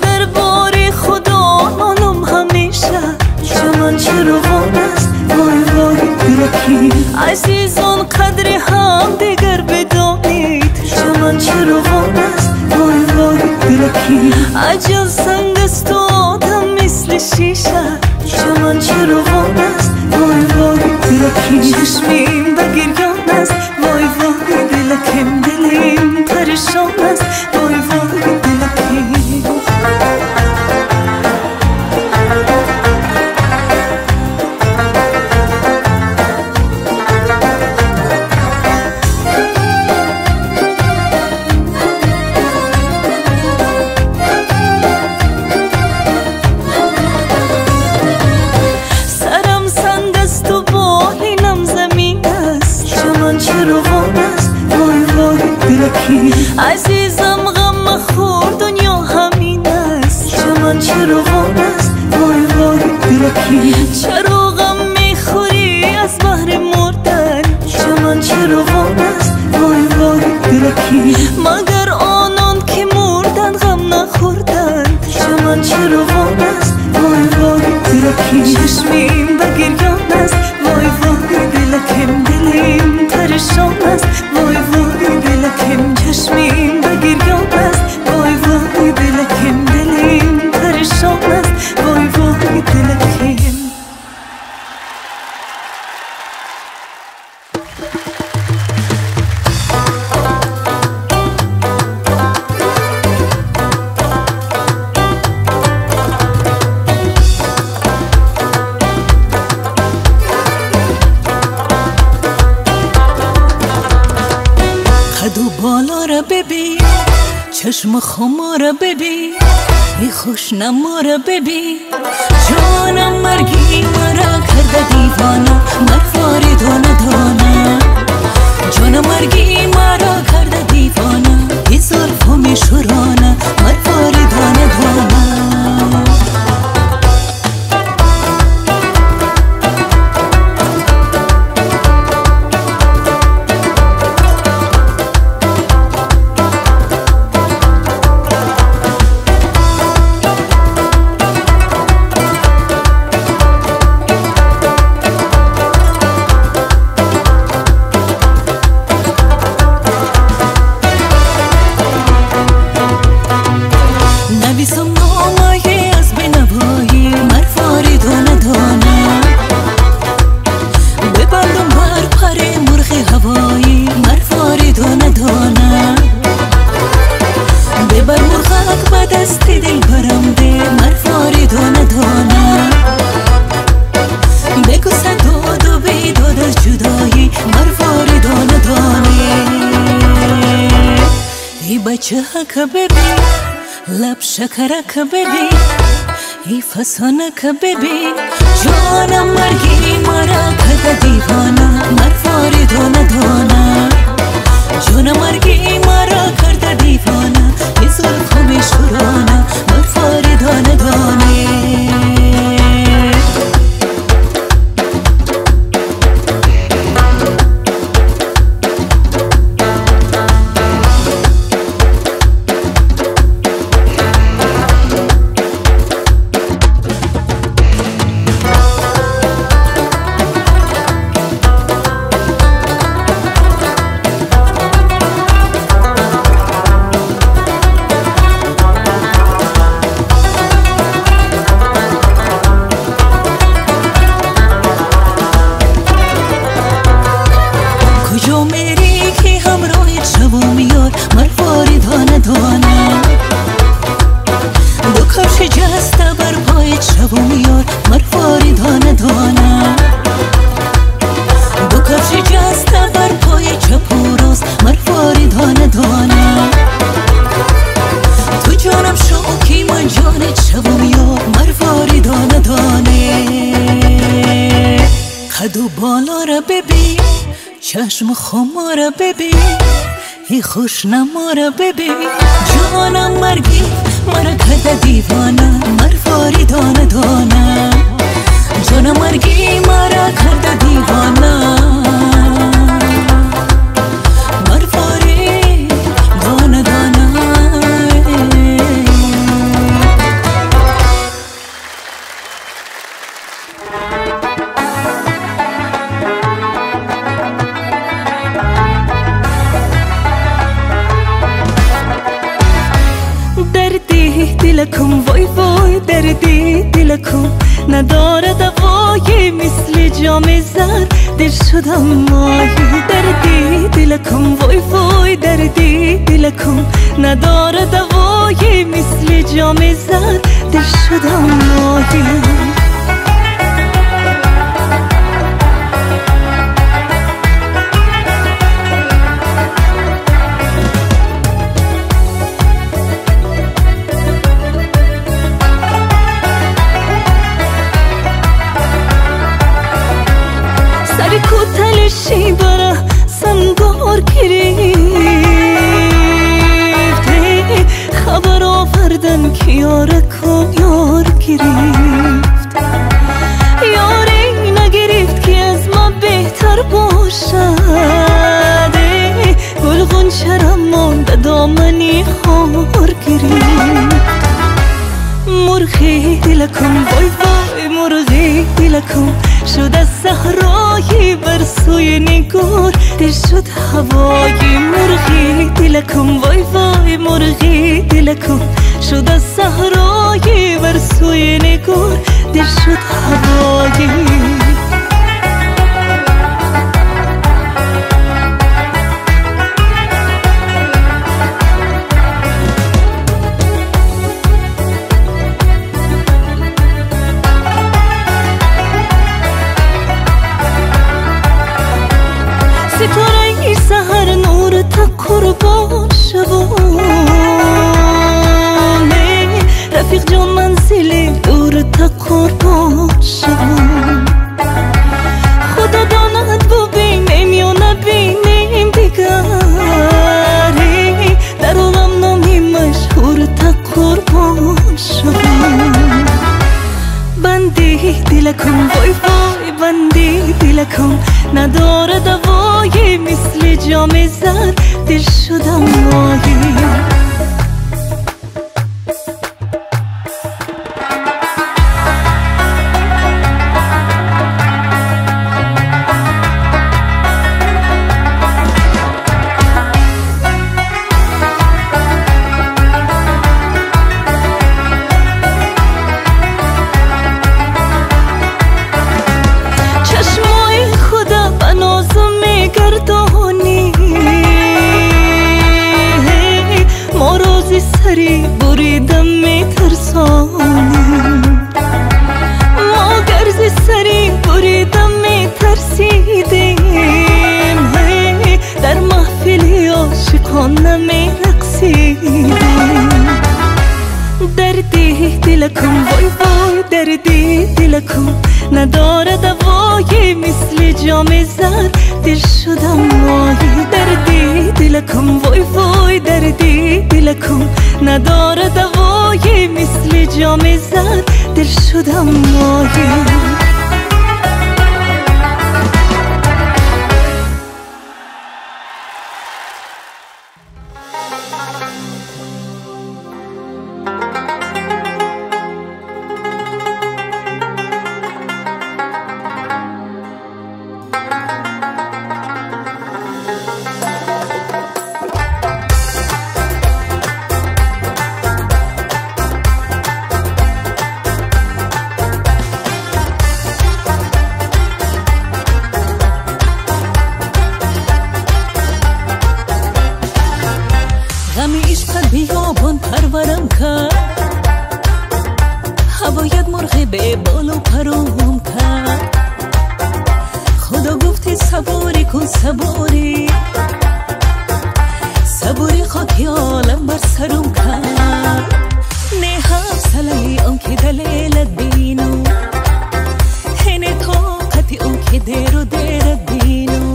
در باری خدا نالم همیشه چمن چراغان است وای وای دلکی عزیزان قدر هم دیگر بدانید چمن چراغان است وای وای دلکی عجل سنگ است و آدم مثل شیشه چمن چراغان است وای وای دلکی چشمیم به گریان است وای وای دلکیم دلیم پریشان است وای وای دلکی عزیزم غم خور دنیا همین است چمن چراغان است وای وای دلکی چرا غم میخوری از بحر مردن چمن چراغان است وای وای دلکی مگر آنان که مردن غم نخوردن چمن چراغان است وای وای دلکی چشمیم به گریان است وای وای دلکیم دلیم پریشان است وای وای دلکیم چشمیم به گریان است وای وای دلکیم دلیم پریشان است وای وای دلکیم بالا را ببین چشم خما را ببین ای خوش نما را ببین جانم مرگی مرا کرده دیوانه مرفاری دانه دانه جانم مرگی مرا کرده دیوانه ای زلفو میشورانه مرفاری دانه دانه بچه ببین لب شکرک ببین ای فسانک ببین جانم مرگی مرا کرده دیوانه مرفاری دانه دانه جانم مرگی مرا کرده دیوانه ای زلفو میشورانه مرفاری دانه دانه چشم خما را ببین ای خوش نما را ببین جانم مرگی مرا کرده دیوانه مرفاری دانه دانه جانم مرگی مرا کرده دیوانه مرفاری دانه دانه نداره دوایی مثل جام زر دل شدم مایی دردی دلکم وای وای دردی دلکم نداره دوایی مثل جام زر دل شدم مایی کوتلشی برا سنگار گرفته خبر آوردن که یارکم یار گرفت یاری نگرفت که از ما بهتر باشد گل غنچرم مانده دامنی خار گرفت مرغی دلکم وای وای مرغی دلکم شد از صحرایی بر سوی نگار دل شد هوایی مرغی دلکم وای وای مرغی دلکم شد از صحرایی بر سوی نگار دل شد هوایی ستاره سحر نور تا قربان شوانه رفیق جان منزل دور تا قربان شوان خدا داند ببینیم یا نبینیم دیگری در عالم نامی مشهور تا قربان شوان بندی دلکم وای وای بندی دلکم نداره دوایی مثل جام زر دل شدم ماهی سری بریدم میترسانی ما گرز سری بریدم میترسیدیم در محفل عاشقانه میرقصیدیم دردی دلکم وای وای دردی دلکم نداره دوایی مثل جام زر دل شدم ماهی دردی دلکم وای وای دردی دلکم نداره دوایی مثل جام زر دل شدم ماهی بیابان پرورم کرد هوایت مرغ به بالو پروم کرد خدا گفتی صبوری کن صبوری صبوری خاکی عالم بر سرم کرد نه حوصله اون که دلیلت بینو هنه طاقتی اون که دیر و دیرت بینو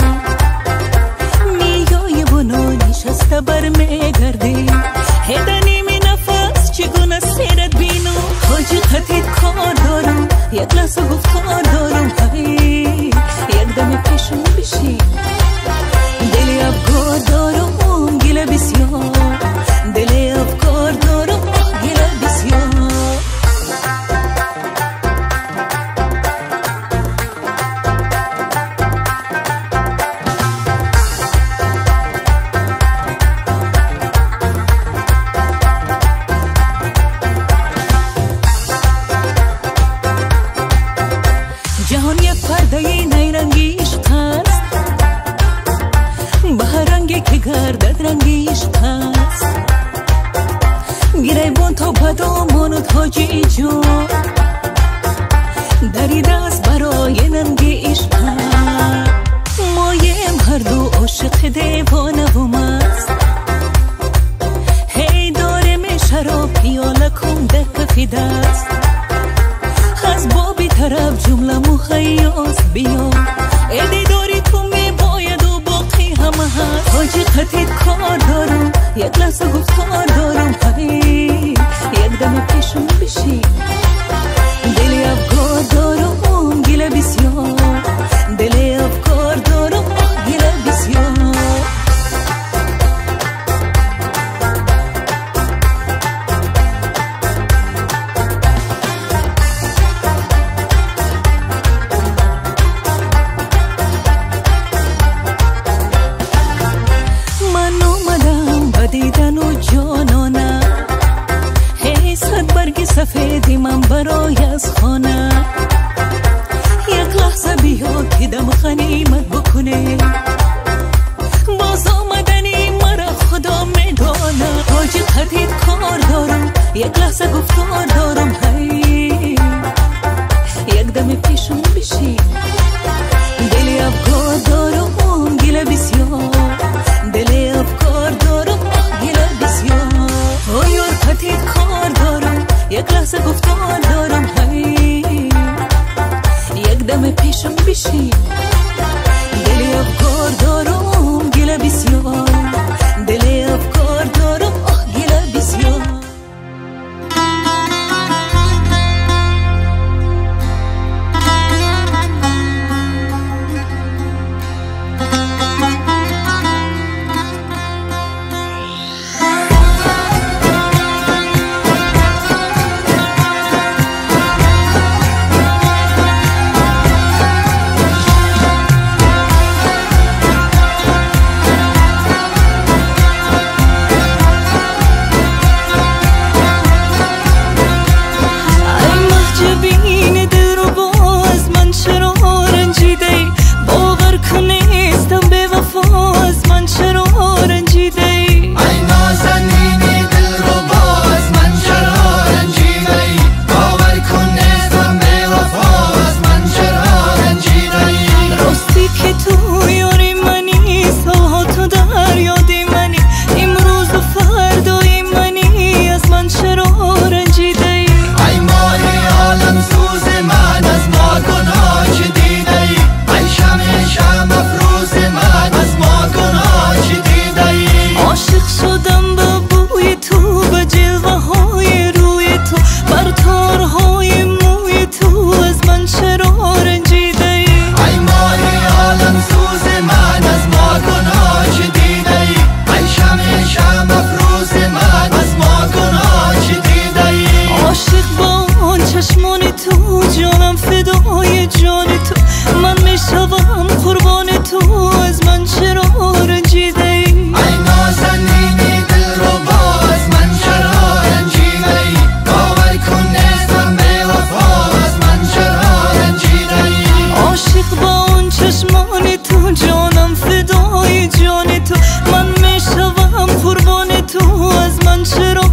میای بنو نشسته بر میگردی هدنی می نفس چگونه سیرت بینو حاجقتیت کار دارم یک لحظه گفتار دارم یک دم پیشم بشی دلی افکار دارم گله بسیار دلی افکار دارم گله بسیار موجی جو درید است برای ننگ عشق مایم هر دو عاشق دیوانه و مست هی دارم شراب پیاله کن در کف دست از بابی طرف جمله مخیاس بیا ایدی داری تو می باید و باقی همه هست حاجی قطعیت کار دارم یک لحظه گفتار دارم یک دم پیشم بشی دلی افکار دارم گله بسیار دلی افکار دارم گله بسیار دیدن و جانانه هی صد برگ سفیدی من برای از خانه یک لحظه بیا که دم غنیمت بکنه باز آمدنی مرا خدا میدانه حاجی قطعیت کار دارم یک لحظه گفتار دارم هی یک دم پیشم بشی دلی افکار دارم گله بسیار دلی افکار دارم گله بسیار یار قطعیت کار دارم یک لحظه گفتار دارم هی یک دم پیشم بشی دلی افکار دارم گله بسیار دلی افکار دارم گله بسیار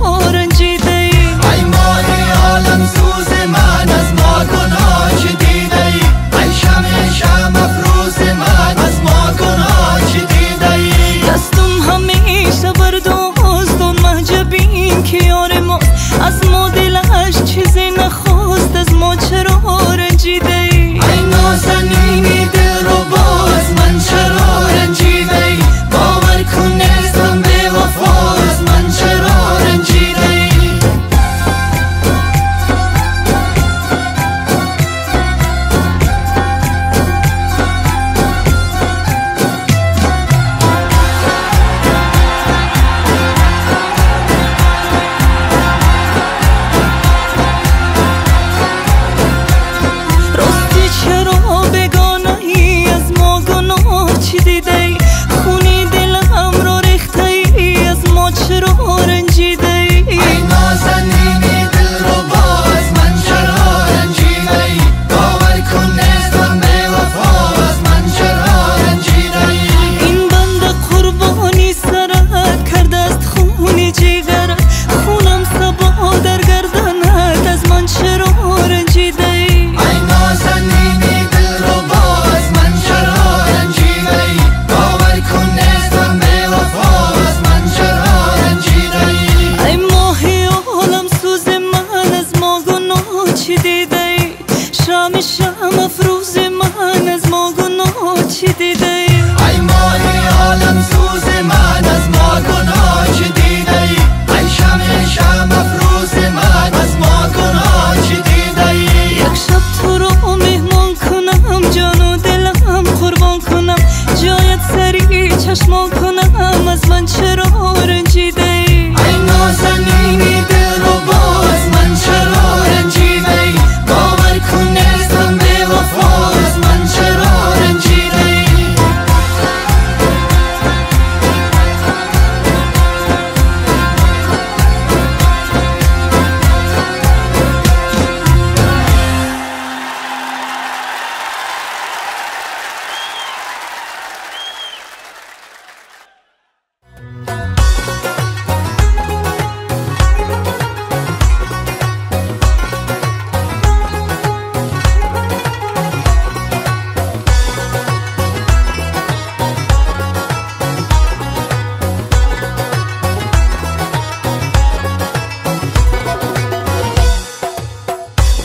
چرا رنجیده ای؟ ای ماهی عالم سوز من از ما چی دیده ای؟ شام افروز من از ما گناه چی دیده ای؟ ای ماهی عالم سوز من از ما گناه چی دیده ای؟ ای شم افروز من از ما گناه چی دیده ای؟ یک شب تو رو مهمان کنم، جان و دلم قربان کنم، جایت سری چشمان کنم، از من چرا رنجیده ای؟ ای نازنینی دل رو باز من چرا رنجیده ای؟ باور کن نیستم بی وفا، از من چرا رنجیده ای؟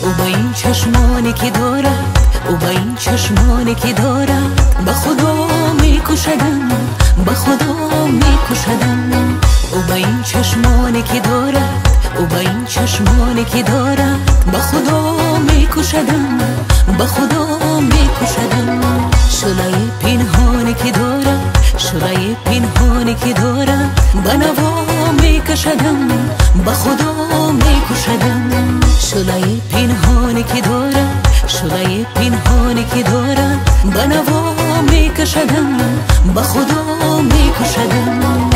او با این چشمانی که دارد، او با این چشمانی که دارد، به خدا میکشدم، به خدا میکشدم. او با این چشمانی که دارد، او با این چشمانی که دارد، به خدا میکشدم، به خدا میکشدم. شلای پنهانی که دارد، شلای پنهانی که دارد، به نوا میکشدم، به خدا میکشدم. شلای پنهانی که دارد، شلای پنهانی که دارد، به نوا میکشدم، به خدا میکشدم.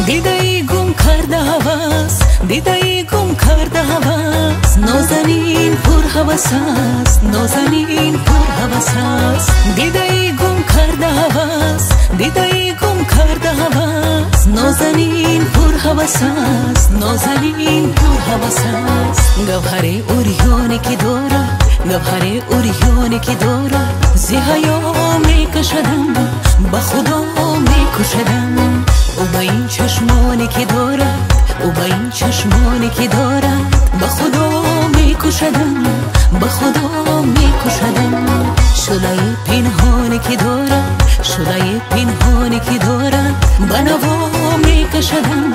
دیده‌ای گم کرده هوس، دیده‌ای گم کرده هوس، نازنین پر هوس است، نازنین پر هوس است. دیده‌ای گم کرده هوس، دیده‌ای گم کرده هوس، نازنین پر هوس است، نازنین پر هوس است. گوهر اوریانی که دارد، گوهر اوریانی که دارد، ز حیا میکشدم، به خدا میکشدم. او با این چشمانی که دارد، او با این چشمانی که دارد، به خدا میکشدم، به خدا میکشدم. شلای پنهانی که دارد، شلای پنهانی که دارد، به نوا میکشدم،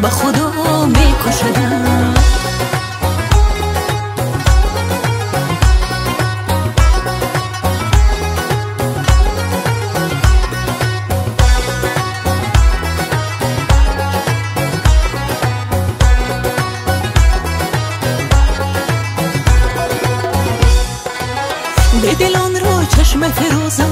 به خدا میکشدم. به دلان را چشم فروزا،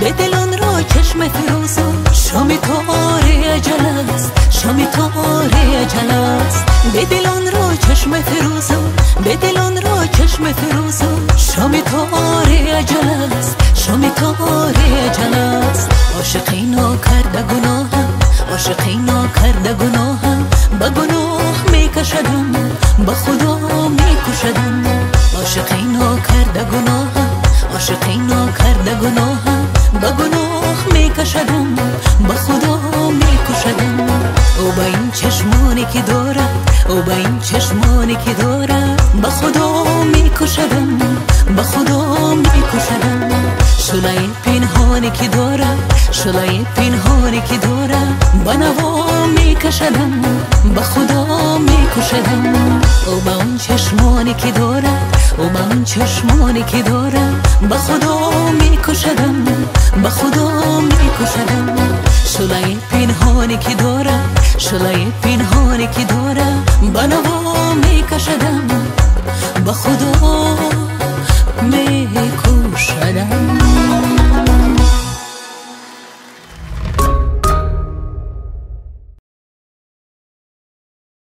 به دلان را چشم فروزا، شام تار اجل است، شام تار اجل است. به دلان را چشم فروزا، به دلان را چشم فروزا، شام تار اجل است، شام تار اجل است. عاشقی ناکرده گناهم، عاشقی ناکرده گناهم، به گناه میکشدم، به خدا میکشدم. عاشقی ناکرده گناهم، عاشقی ناکرده گناهم، به گناه میکشدم، به خدا میکشدم. او با این چشمانی که دارد، او با این چشمانی که دارد، به خدا میکشدم، به خدا میکشدم. شلای پنهانی که دارد، شلای پنهانی که دارد، به نوا میکشدم، به خدا میکشدم. او با اون چشمانی که دارد، او با اون چشمانی که دارد، به خدا میکشدم، به خدا میکشدم. شلای پنهانی که دارد، شلای پنهانی که دارد، به نوا میکشدم، به خدا میکشدم.